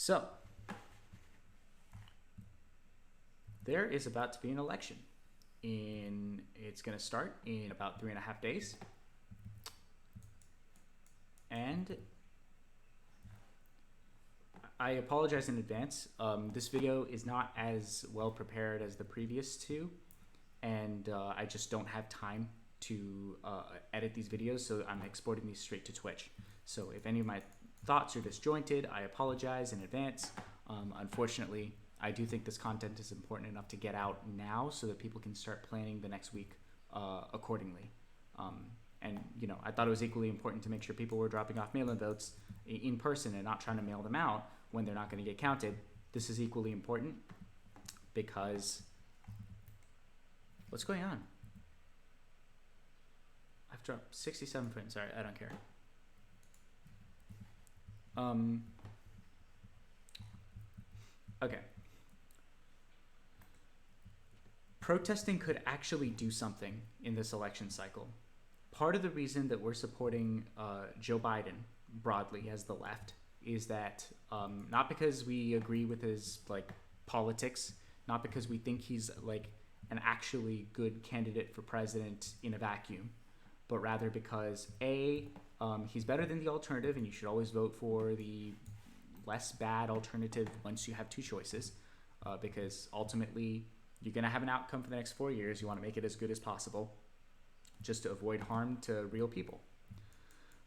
So, there is about to be an election. It's going to start in about 3.5 days. And I apologize in advance. This video is not as well prepared as the previous two, and I just don't have time to edit these videos, so I'm exporting these straight to Twitch. So if any of my thoughts are disjointed, I apologize in advance. Unfortunately, I do think this content is important enough to get out now so that people can start planning the next week accordingly. And, you know, I thought it was equally important to make sure people were dropping off mail-in votes in person and not trying to mail them out when they're not going to get counted. This is equally important because... What's going on? I've dropped 67 frames. Sorry, I don't care. Okay. Protesting could actually do something in this election cycle. Part of the reason that we're supporting Joe Biden broadly as the left is that not because we agree with his politics, not because we think he's an actually good candidate for president in a vacuum, but rather because he's better than the alternative, and you should always vote for the less bad alternative once you have two choices, because ultimately you're going to have an outcome for the next 4 years. You want to make it as good as possible just to avoid harm to real people.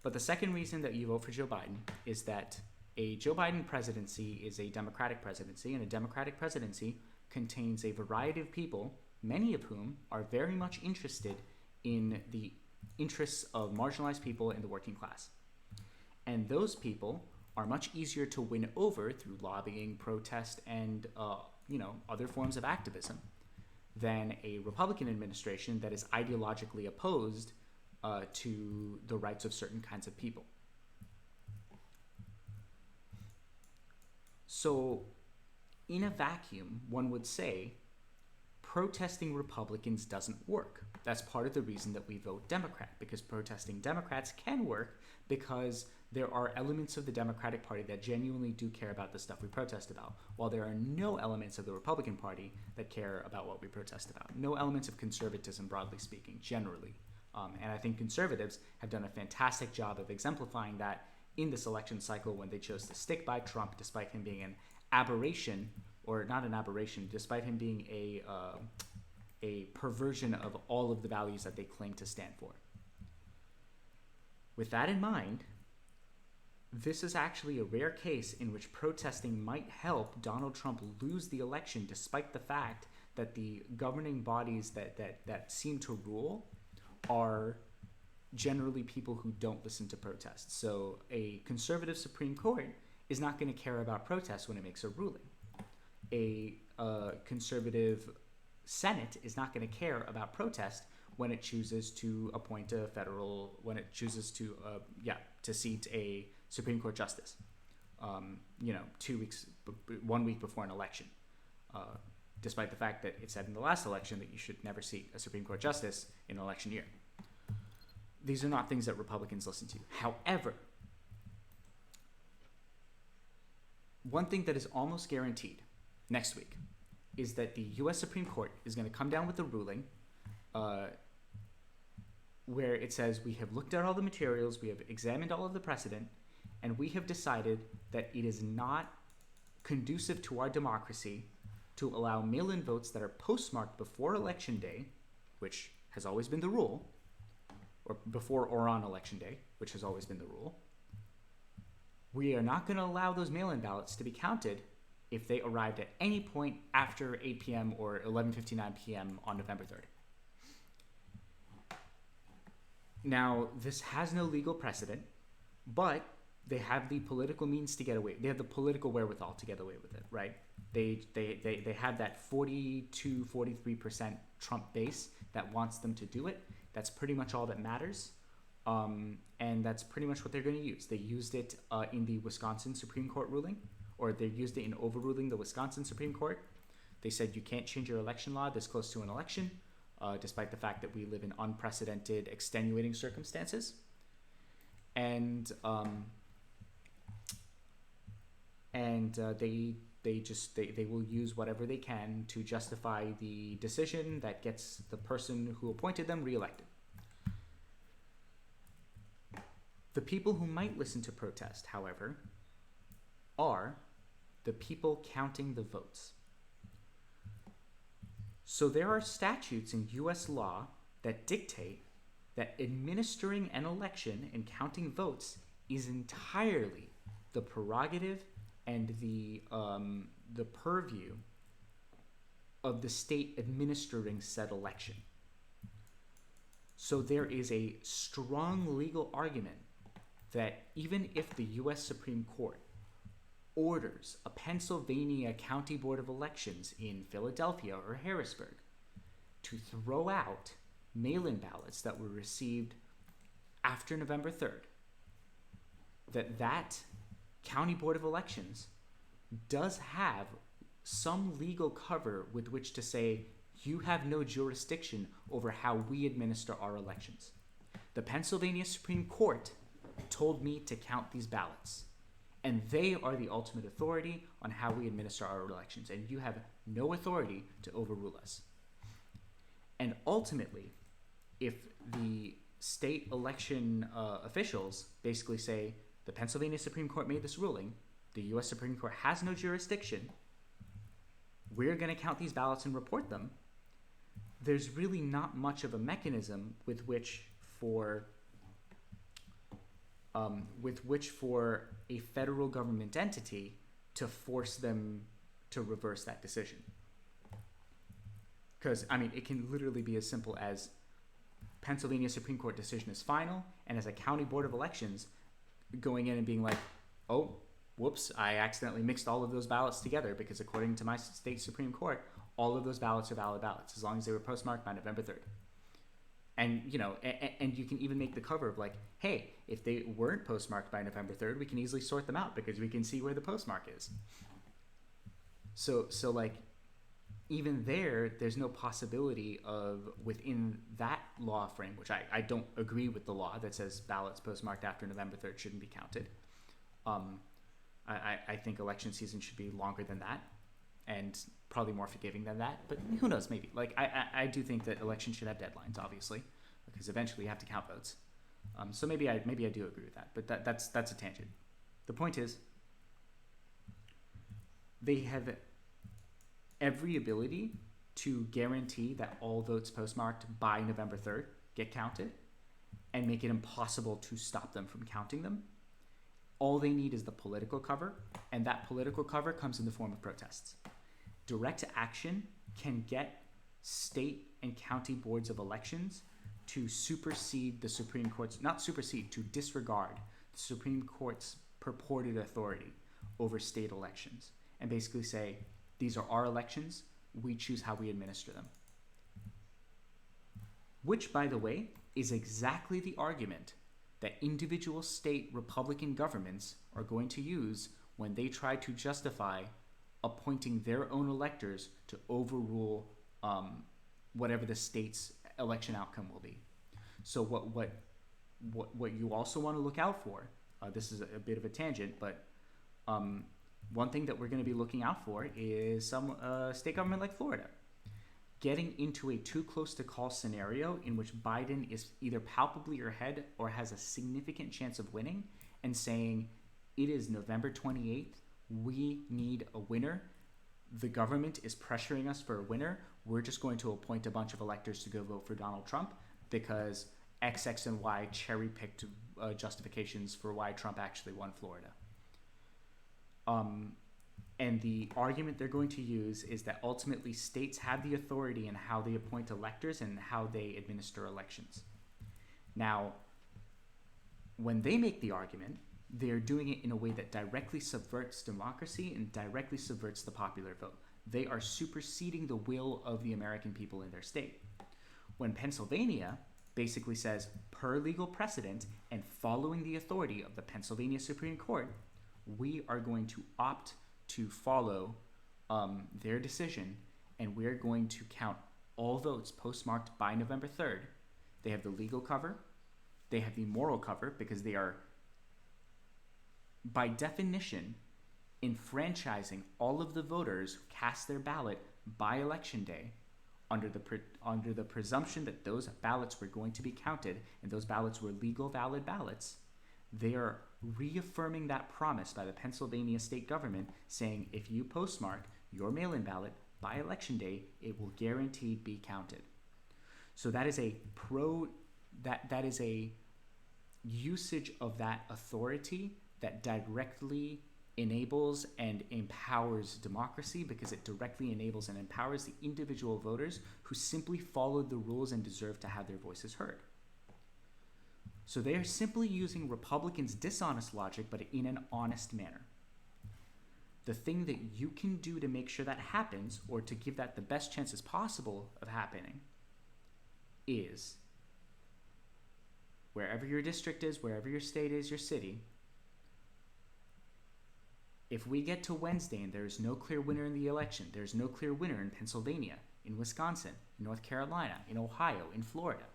But the second reason that you vote for Joe Biden is that a Joe Biden presidency is a Democratic presidency, and a Democratic presidency contains a variety of people, many of whom are very much interested in the interests of marginalized people and the working class. And those people are much easier to win over through lobbying, protest, and other forms of activism than a Republican administration that is ideologically opposed to the rights of certain kinds of people. So, in a vacuum, one would say protesting Republicans doesn't work. That's part of the reason that we vote Democrat, because protesting Democrats can work because there are elements of the Democratic Party that genuinely do care about the stuff we protest about, while there are no elements of the Republican Party that care about what we protest about. No elements of conservatism, broadly speaking, generally. And I think conservatives have done a fantastic job of exemplifying that in this election cycle when they chose to stick by Trump despite him being an aberration, or not an aberration, despite him being a perversion of all of the values that they claim to stand for. With that in mind, this is actually a rare case in which protesting might help Donald Trump lose the election, despite the fact that the governing bodies that seem to rule are generally people who don't listen to protests. So a conservative Supreme Court is not going to care about protests when it makes a ruling. A conservative Senate is not going to care about protest when it chooses to appoint a federal, when it chooses to seat a Supreme Court justice, 1 week before an election, despite the fact that it said in the last election that you should never seat a Supreme Court justice in an election year. These are not things that Republicans listen to. However, one thing that is almost guaranteed next week is that the U.S. Supreme Court is going to come down with a ruling where it says, we have looked at all the materials, we have examined all of the precedent, and we have decided that it is not conducive to our democracy to allow mail-in votes that are postmarked before Election Day, which has always been the rule, or before or on Election Day, which has always been the rule. We are not going to allow those mail-in ballots to be counted if they arrived at any point after 8 p.m. or 11:59 p.m. on November 3rd. Now, this has no legal precedent, but they have the political means to get away. They have the political wherewithal to get away with it, right? They have that 42-43% Trump base that wants them to do it. That's pretty much all that matters. And that's pretty much what they're going to use. They used it in the Wisconsin Supreme Court ruling, or they used it in overruling the Wisconsin Supreme Court. They said you can't change your election law this close to an election, despite the fact that we live in unprecedented, extenuating circumstances. And and they will use whatever they can to justify the decision that gets the person who appointed them reelected. The people who might listen to protest, however, are the people counting the votes. So there are statutes in US law that dictate that administering an election and counting votes is entirely the prerogative and the purview of the state administering said election. So there is a strong legal argument that even if the US Supreme Court orders a Pennsylvania County Board of Elections in Philadelphia or Harrisburg to throw out mail-in ballots that were received after November 3rd, that County Board of Elections does have some legal cover with which to say, you have no jurisdiction over how we administer our elections. The Pennsylvania Supreme Court told me to count these ballots, and they are the ultimate authority on how we administer our elections, and you have no authority to overrule us. And ultimately, if the state election officials basically say, the Pennsylvania Supreme Court made this ruling, the US Supreme Court has no jurisdiction, we're going to count these ballots and report them, there's really not much of a mechanism with which for a federal government entity to force them to reverse that decision. Because, I mean, it can literally be as simple as Pennsylvania Supreme Court decision is final, and as a county board of elections going in and being like, oh, whoops, I accidentally mixed all of those ballots together because according to my state Supreme Court, all of those ballots are valid ballots as long as they were postmarked by November 3rd. And, you know, and you can even make the cover of like, hey, if they weren't postmarked by November 3rd, we can easily sort them out because we can see where the postmark is. So like, even there's no possibility of within that law frame, which I don't agree with the law that says ballots postmarked after November 3rd shouldn't be counted. I think election season should be longer than that and probably more forgiving than that, but who knows, maybe. Like, I do think that elections should have deadlines, obviously, because eventually you have to count votes. So maybe I do agree with that, but that's a tangent. The point is, they have every ability to guarantee that all votes postmarked by November 3rd get counted and make it impossible to stop them from counting them. All they need is the political cover, and that political cover comes in the form of protests. Direct action can get state and county boards of elections to supersede the Supreme Court's, not supersede, to disregard the Supreme Court's purported authority over state elections and basically say, these are our elections, we choose how we administer them. Which, by the way, is exactly the argument that individual state Republican governments are going to use when they try to justify appointing their own electors to overrule whatever the state's election outcome will be. So what you also want to look out for, this is a bit of a tangent, but one thing that we're going to be looking out for is some state government like Florida getting into a too close to call scenario in which Biden is either palpably ahead or has a significant chance of winning and saying, it is November 28th, we need a winner. The government is pressuring us for a winner. We're just going to appoint a bunch of electors to go vote for Donald Trump because X, X, and Y cherry-picked justifications for why Trump actually won Florida. And the argument they're going to use is that ultimately states have the authority in how they appoint electors and how they administer elections. Now, when they make the argument, they're doing it in a way that directly subverts democracy and directly subverts the popular vote. They are superseding the will of the American people in their state. When Pennsylvania basically says, per legal precedent and following the authority of the Pennsylvania Supreme Court, we are going to opt to follow their decision, and we're going to count all votes postmarked by November 3rd. They have the legal cover, they have the moral cover, because they are, by definition, enfranchising all of the voters who cast their ballot by election day under the presumption that those ballots were going to be counted and those ballots were legal, valid ballots. They are reaffirming that promise by the Pennsylvania state government, saying if you postmark your mail-in ballot by election day, it will guaranteed be counted. So that is a that is a usage of that authority that directly enables and empowers democracy, because it directly enables and empowers the individual voters who simply followed the rules and deserve to have their voices heard. So they are simply using Republicans' dishonest logic, but in an honest manner. The thing that you can do to make sure that happens, or to give that the best chances possible of happening, is wherever your district is, wherever your state is, your city, if we get to Wednesday and there is no clear winner in the election, there's no clear winner in Pennsylvania, in Wisconsin, in North Carolina, in Ohio, in Florida,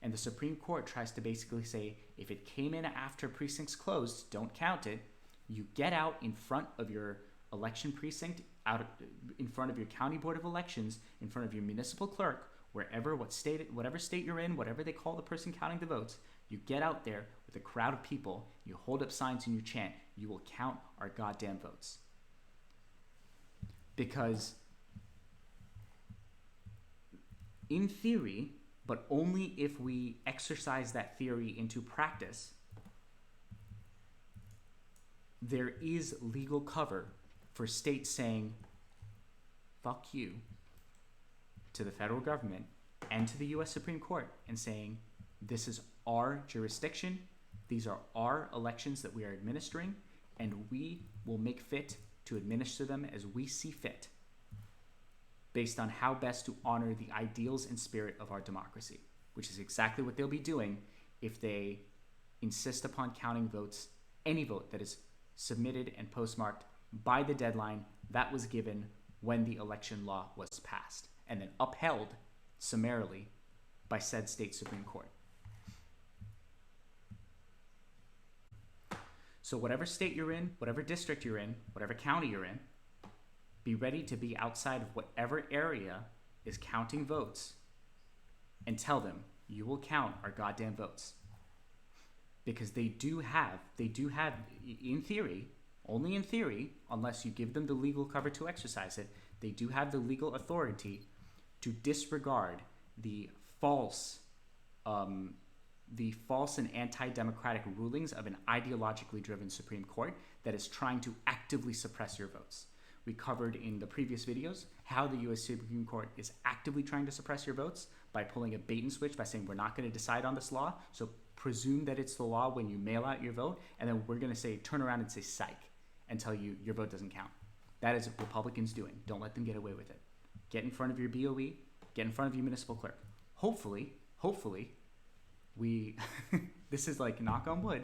and the Supreme Court tries to basically say, if it came in after precincts closed, don't count it, you get out in front of your election precinct, in front of your county board of elections, in front of your municipal clerk, whatever state you're in, whatever they call the person counting the votes, you get out there with a crowd of people, you hold up signs and you chant, you will count our goddamn votes. Because in theory, but only if we exercise that theory into practice, there is legal cover for states saying, fuck you, to the federal government and to the U.S. Supreme Court, and saying, this is our jurisdiction, these are our elections that we are administering, and we will make fit to administer them as we see fit, based on how best to honor the ideals and spirit of our democracy, which is exactly what they'll be doing if they insist upon counting votes, any vote that is submitted and postmarked by the deadline that was given when the election law was passed, and then upheld summarily by said state Supreme Court. So whatever state you're in, whatever district you're in, whatever county you're in, be ready to be outside of whatever area is counting votes and tell them, you will count our goddamn votes. Because they do have, in theory, only in theory, unless you give them the legal cover to exercise it, they do have the legal authority to disregard the false and anti-democratic rulings of an ideologically driven Supreme Court that is trying to actively suppress your votes. We covered in the previous videos how the U.S. Supreme Court is actively trying to suppress your votes by pulling a bait and switch by saying, we're not going to decide on this law, so presume that it's the law when you mail out your vote, and then we're going to say, turn around and say psych and tell you your vote doesn't count. That is what Republicans doing. Don't let them get away with it. Get in front of your BOE, get in front of your municipal clerk. Hopefully, we, this is like knock on wood,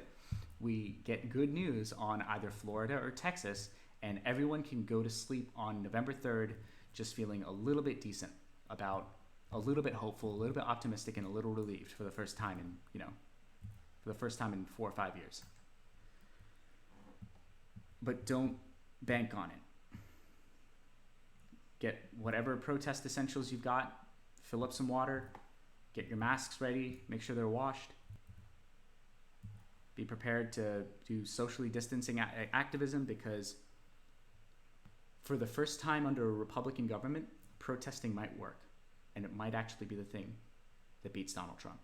we get good news on either Florida or Texas, and everyone can go to sleep on November 3rd just feeling a little bit decent about, a little bit hopeful, a little bit optimistic, and a little relieved for the first time in, for the first time in 4 or 5 years. But don't bank on it. Get whatever protest essentials you've got, fill up some water, get your masks ready, make sure they're washed. Be prepared to do socially distancing activism, because for the first time under a Republican government, protesting might work, and it might actually be the thing that beats Donald Trump.